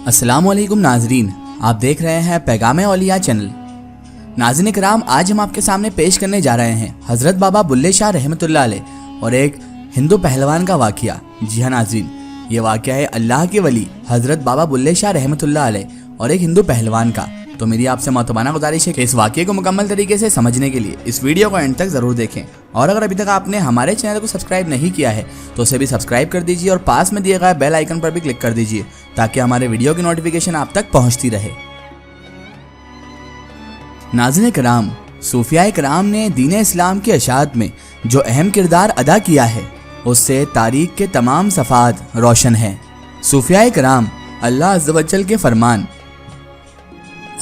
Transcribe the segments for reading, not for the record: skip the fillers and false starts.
अस्सलाम वालेकुम नाजरीन, आप देख रहे हैं पैगाम औलिया चैनल। नाज़रीन कराम, आज हम आपके सामने पेश करने जा रहे हैं हज़रत बाबा बुल्ले शाह रहमतुल्लाह अलैह और एक हिंदू पहलवान का वाक़या। जी हाँ नाजरीन, ये वाक़या है अल्लाह के वली हज़रत बाबा बुल्ले शाह रहमतुल्लाह अलैह और एक हिंदू पहलवान का। तो मेरी आपसे मोहतबाना गुजारिश है कि इस वाक़ये को मुकम्मल तरीके से समझने के लिए इस वीडियो को एंड तक ज़रूर देखें। और अगर अभी तक आपने हमारे चैनल को सब्सक्राइब नहीं किया है तो उसे भी सब्सक्राइब कर दीजिए और पास में दिए गए बेल आइकन पर भी क्लिक कर दीजिए ताकि हमारे वीडियो की नोटिफिकेशन आप तक पहुंचती रहे। नाज़रीन कराम, सूफिया कराम ने दीन इस्लाम की अशात में जो अहम किरदार अदा किया है उससे तारीख के तमाम सफ़ात रोशन हैं। सूफिया कराम अल्लाह अज़्ज़ व जल के फरमान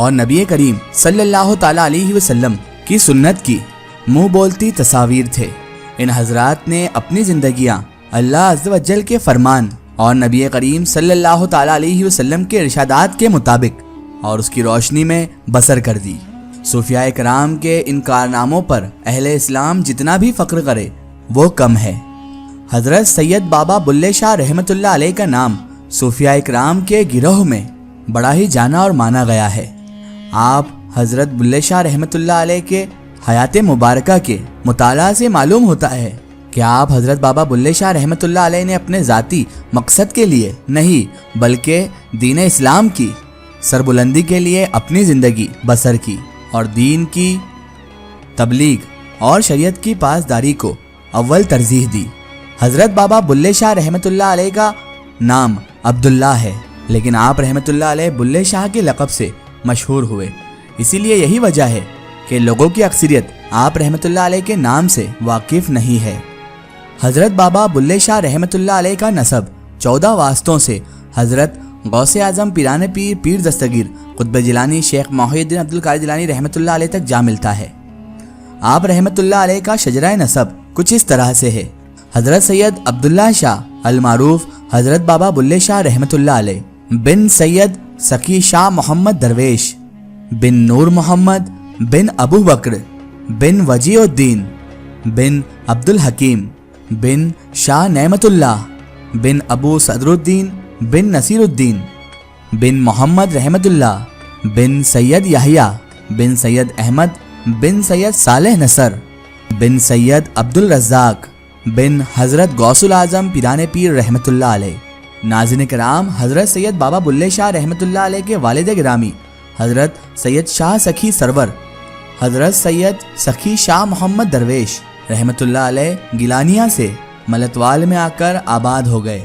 और नबी करीम सल्लल्लाहु ताला अलैहि वसल्लम की सुन्नत की मुंह बोलती तस्वीर थे। इन हजरात ने अपनी ज़िंदगियाँ अल्लाह अज़्ज़ व जल के फरमान और नबी करीम सल्लल्लाहु ताला अलैहि वसल्लम के इरशादात के मुताबिक और उसकी रोशनी में बसर कर दी। सूफिया कराम के इन कारनामों पर अहले इस्लाम जितना भी फ़ख्र करे वो कम है। हज़रत सैयद बाबा बुल्ले शाह रहमतुल्लाह अलैह का नाम सूफिया कराम के गिरोह में बड़ा ही जाना और माना गया है। आप हज़रत बुल्ले शाह रहमतुल्लाह अलैह के हयात मुबारका के मुताला से मालूम होता है कि आप हज़रत बाबा बुल्ले शाह रहमतुल्लाह अलैह ने अपने ज़ाती मकसद के लिए नहीं बल्कि दीन इस्लाम की सरबुलंदी के लिए अपनी ज़िंदगी बसर की और दीन की तबलीग और शरीयत की पासदारी को अव्वल तरजीह दी। हज़रत बाबा बुल्ले शाह रहमतुल्लाह अलैह का नाम अब्दुल्ला है, लेकिन आप रहमतुल्लाह अलैह बुल्ले शाह के लक़ब से मशहूर हुए। इसीलिए यही वजह है कि लोगों की अक्सरियत आप रहमतुल्लाह अलैह के नाम से वाकिफ़ नहीं है। हज़रत बाबा बुल्ले शाह रहमतुल्लाह अलैह का नसब 14 वास्तों से हज़रत गौसे आज़म पीराने पीर पीर दस्तगीर कुतुब जिलानी शेख मोहिउद्दीन अब्दुल क़ादिर जिलानी रहमतुल्लाह अलैह तक जा मिलता है। आप रहमतुल्लाह अलैह का शजरा नसब कुछ इस तरह से है। हज़रत सैयद अब्दुल्ला शाह अल मारूफ हज़रत बाबा बुल्ले शाह रहमतुल्लाह अलैह बिन सैयद सकी शाह मोहम्मद दरवेश बिन नूर मोहम्मद बिन अबू बकर बिन वजीउद्दीन बिन अब्दुल हकीम बिन शाह नेमतुल्लाह बिन अबू सदरुद्दीन बिन नसीरुद्दीन बिन मोहम्मद रहमतुल्लाह बिन सैयद याहिया बिन सैयद अहमद बिन सैयद सालेह नसर बिन सैयद अब्दुल रज़्ज़ाक बिन हज़रत गौसुल आज़म पीराने पीर रहमतुल्लाह अलैह। नाज़रीन कराम, हज़रत सैयद बाबा बुल्ले शाह रहमतुल्लाह अलैह के वालिद गिरामी हज़रत सैयद शाह सखी सरवर हज़रत सैयद सखी शाह मोहम्मद दरवेश रहमतुल्लाह अलैह गिलानिया से मलतवाल में आकर आबाद हो गए,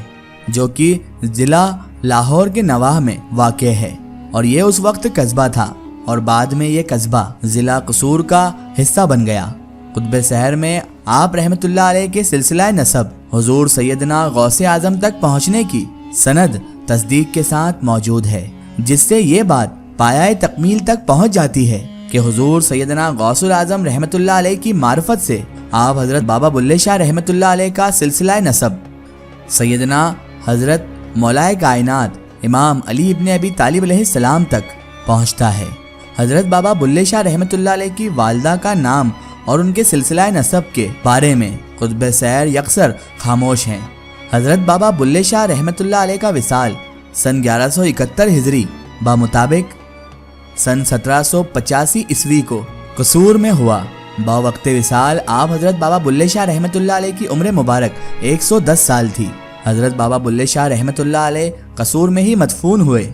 जो कि ज़िला लाहौर के नवाह में वाक़ है और ये उस वक्त कस्बा था और बाद में ये कस्बा ज़िला कसूर का हिस्सा बन गया। कुतुब शहर में आप रहमतुल्लाह अलैह के सिलसिला नसब हुजूर सैयदना गौसे आज़म तक पहुँचने की सनद तस्दीक के साथ मौजूद है, जिससे ये बात पाया तकमील तक पहुँच जाती है कि हुजूर सैयदना गौसुल आज़म रहमतुल्लाह अलैह की मार्फत से आप हज़रत बाबा बुल्ले शाह रहमतुल्लाह अलैह का सिलसिला नसब सैयदना हज़रत मौलाए कायनात इमाम अली इब्न अबी तालिब अलैहिस्सलाम तक पहुँचता है। हज़रत बाबा बुल्ले शाह रहमतुल्लाह अलैह की वालदा का नाम और उनके सिलसिला नसब के बारे में कुतुब सैर यकसर खामोश हैं। हज़रत बाबा बुल्ले शाह रहमतुल्लाह अलैह का विसाल सन 1171 हिजरी बामुताबिक सन 1785 ईस्वी को कसूर में हुआ। बावक्त विसाल आप हज़रत बाबा बुल्ले शाह रहमतुल्लाह अलैह की उम्र मुबारक 110 साल थी। हज़रत बाबा बुल्ले शाह रहमतुल्लाह अलैह कसूर में ही मदफून हुए,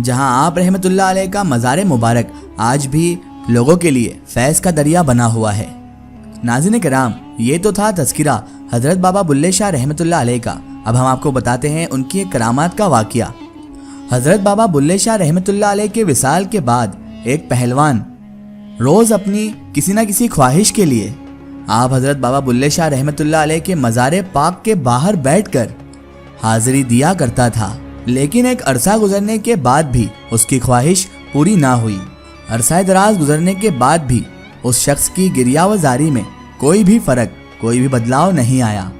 जहां आप रहमतुल्लाह अलैह का मज़ार मुबारक आज भी लोगों के लिए फैज़ का दरिया बना हुआ है। नाज़रीन कराम, ये तो था तज़किरा हज़रत बाबा बुल्ले शाह रहमतुल्लाह अलैह का। अब हम आपको बताते हैं उनकी एक करामात का वाक़या। हज़रत बाबा बुल्ले शाह रहमतुल्लाह अलैह के विसाल के बाद एक पहलवान रोज़ अपनी किसी न किसी ख्वाहिश के लिए आप हज़रत बाबा बुल्ले शाह रहमतुल्लाह अलैह के मज़ार पाक के बाहर बैठकर हाज़िरी दिया करता था, लेकिन एक अरसा गुजरने के बाद भी उसकी ख्वाहिश पूरी ना हुई। अरसा दराज गुजरने के बाद भी उस शख्स की गिरियावजारी में कोई भी फ़र्क, कोई भी बदलाव नहीं आया।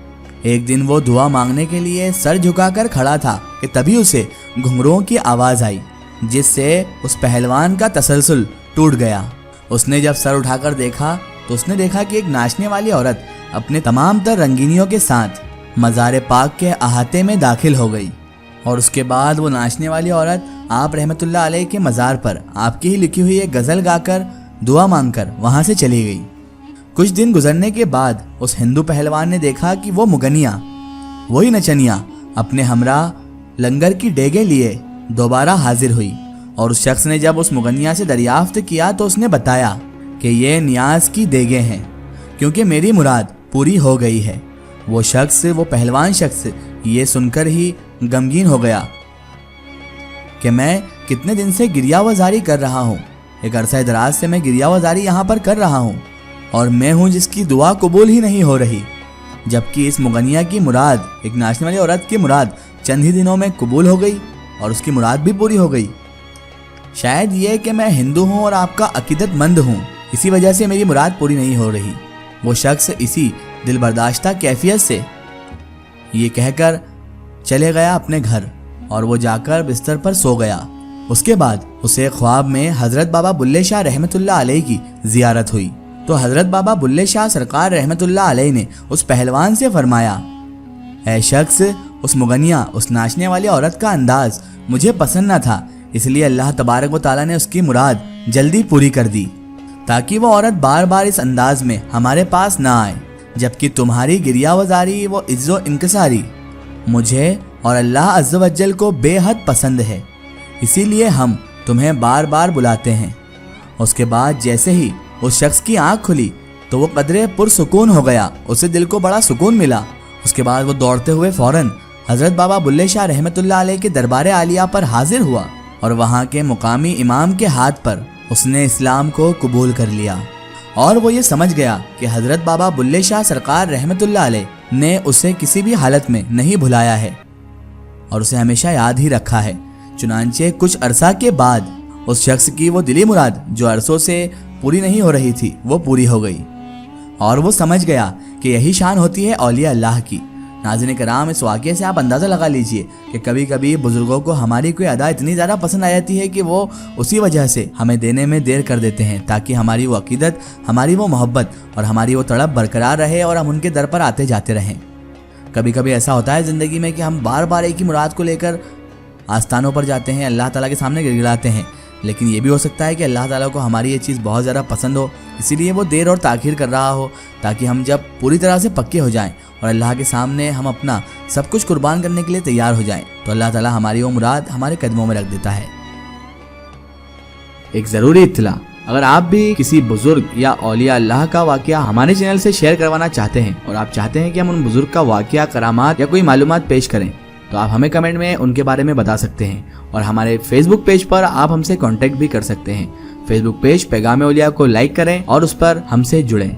एक दिन वो दुआ मांगने के लिए सर झुकाकर खड़ा था कि तभी उसे घुंघरुओं की आवाज़ आई, जिससे उस पहलवान का तसलसल टूट गया। उसने जब सर उठाकर देखा तो उसने देखा कि एक नाचने वाली औरत अपने तमाम तर रंगीनियों के साथ मज़ार पाक के अहाते में दाखिल हो गई और उसके बाद वो नाचने वाली औरत آپ رحمت اللہ علیہ کے مزار پر آپ کی ہی لکھی ہوئی ایک غزل گا کر دعا مانگ کر وہاں سے چلی گئی۔ کچھ دن گزرنے کے بعد اس ہندو پہلوان نے دیکھا کہ وہ مغنیہ، وہی نچنیا، اپنے ہمراہ لنگر کی ڈیگیں لیے دوبارہ حاضر ہوئی، اور اس شخص نے جب اس مغنیہ سے دریافت کیا تو اس نے بتایا کہ یہ نیاز کی دیگیں ہیں، کیونکہ میری مراد پوری ہو گئی ہے۔ وہ شخص، وہ پہلوان شخص یہ سن کر ہی غمگین ہو گیا کہ میں کتنے دن سے گریہ وزاری کر رہا ہوں، ایک عرصہ دراز سے میں گریہ وزاری یہاں پر کر رہا ہوں، اور میں ہوں جس کی دعا قبول ہی نہیں ہو رہی، جبکہ اس مغنیہ کی مراد، ایک ناچنے والی عورت کی مراد چند ہی دنوں میں قبول ہو گئی اور اس کی مراد بھی پوری ہو گئی۔ شاید یہ کہ میں ہندو ہوں اور آپ کا عقیدت مند ہوں، اسی وجہ سے میری مراد پوری نہیں ہو رہی۔ وہ شخص اسی دل برداشتہ کیفیت سے یہ کہہ کر چلے گیا اپنے گھر، اور وہ جا کر بستر پر سو گیا۔ اس کے بعد اسے خواب میں حضرت بابا بلے شاہ رحمت اللہ علیہ کی زیارت ہوئی، تو حضرت بابا بلے شاہ سرکار رحمت اللہ علیہ نے اس پہلوان سے فرمایا، اے شخص، اس مغنیہ، اس ناچنے والی عورت کا انداز مجھے پسند نہ تھا، اس لیے اللہ تبارک و تعالیٰ نے اس کی مراد جلدی پوری کر دی، تاکہ وہ عورت بار بار اس انداز میں ہمارے پاس نہ آئے، جبکہ تمہاری گریہ وزاری و عز و انکساری مجھے اور اللہ عز و جل کو بے حد پسند ہے، اسی لیے ہم تمہیں بار بار بلاتے ہیں۔ اس کے بعد جیسے ہی اس شخص کی آنکھ کھلی تو وہ قدرے پرسکون ہو گیا، اسے دل کو بڑا سکون ملا۔ اس کے بعد وہ دوڑتے ہوئے فوراً حضرت بابا بلے شاہ رحمت اللہ علیہ کے دربار عالیہ پر حاضر ہوا، اور وہاں کے مقامی امام کے ہاتھ پر اس نے اسلام کو قبول کر لیا، اور وہ یہ سمجھ گیا کہ حضرت بابا بلے شاہ سرکار رحمت اللہ علیہ نے اسے کسی بھی حالت میں نہیں بھلایا ہے اور اسے ہمیشہ یاد ہی رکھا ہے۔ چنانچہ کچھ عرصہ کے بعد اس شخص کی وہ دلی مراد جو عرصوں سے پوری نہیں ہو رہی تھی وہ پوری ہو گئی، اور وہ سمجھ گیا کہ یہی شان ہوتی ہے اولیاء اللہ کی۔ ناظرین کرام، اس واقعے سے آپ اندازہ لگا لیجئے کہ کبھی کبھی بزرگوں کو ہماری کوئی ادا اتنی زیادہ پسند آ جاتی ہے کہ وہ اسی وجہ سے ہمیں دینے میں دیر کر دیتے ہیں، تاکہ ہماری وہ عقیدت، ہماری وہ محبت اور ہماری وہ تڑپ برقرار رہے اور ہم ان کے در پر آتے جاتے رہیں۔ کبھی کبھی ایسا ہوتا ہے زندگی میں کہ ہم بار بار ایک ہی مراد کو لے کر آستانوں پر جاتے ہیں، اللہ تعالیٰ کے سامنے گڑگڑاتے ہیں، لیکن یہ بھی ہو سکتا ہے کہ اللہ تعالیٰ کو ہماری یہ چیز بہت زیادہ پسند ہو، اسی لیے وہ دیر اور تاخیر کر رہا ہو، تاکہ ہم جب پوری طرح سے پکے ہو جائیں اور اللہ کے سامنے ہم اپنا سب کچھ قربان کرنے کے لیے تیار ہو جائیں، تو اللہ تعالیٰ ہماری وہ مراد ہمارے قدموں میں رکھ دیتا ہے۔ ایک ضروری اطلاع، اگر آپ بھی کسی بزرگ یا اولیاء اللہ کا واقعہ ہمارے چینل سے شیئر کروانا چاہتے ہیں اور آپ چاہتے ہیں کہ ہم ان بزرگ کا واقعہ، کرامات یا کوئی معلومات پیش کریں، تو آپ ہمیں کمنٹ میں ان کے بارے میں بتا سکتے ہیں، اور ہمارے فیس بک پیج پر آپ ہم سے کانٹیکٹ بھی کر سکتے ہیں۔ فیس بک پیج پیغام اولیاء کو لائک کریں اور اس پر ہم سے جڑیں۔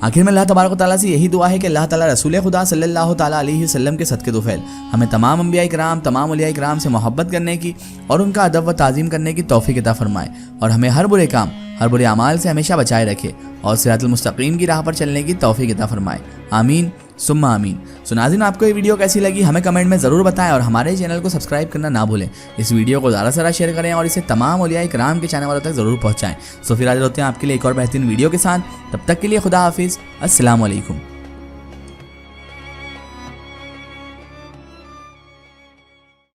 آخر میں اللہ تبارک و تعالیٰ سے یہی دعا ہے کہ اللہ تعالیٰ رسول خدا صلی اللہ تعالیٰ علیہ وسلم کے صدقے طفیل ہمیں تمام انبیاء کرام، تمام اولیاء کرام سے محبت کرنے کی اور ان کا ادب و تعظیم کرنے کی توفیق عطا فرمائے، اور ہمیں ہر برے کام، ہر برے اعمال سے ہمیشہ بچائے رکھے، اور صراط المستقیم کی راہ پر چلنے کی توفیق عطا فرمائے، آمین ثم آمین۔ سو ناظرین، آپ کو یہ ویڈیو کیسی لگی ہمیں کمنٹ میں ضرور بتائیں، اور ہمارے چینل کو سبسکرائب کرنا نہ بھولیں۔ اس ویڈیو کو زیادہ سے زیادہ شیئر کریں اور اسے تمام اولیاء کرام کے چاہنے والوں تک ضرور پہنچائیں۔ سو پھر حاضر ہوتے ہیں آپ کے لیے ایک اور بہترین ویڈیو کے ساتھ، تب تک کے لیے خدا حافظ، السلام علیکم۔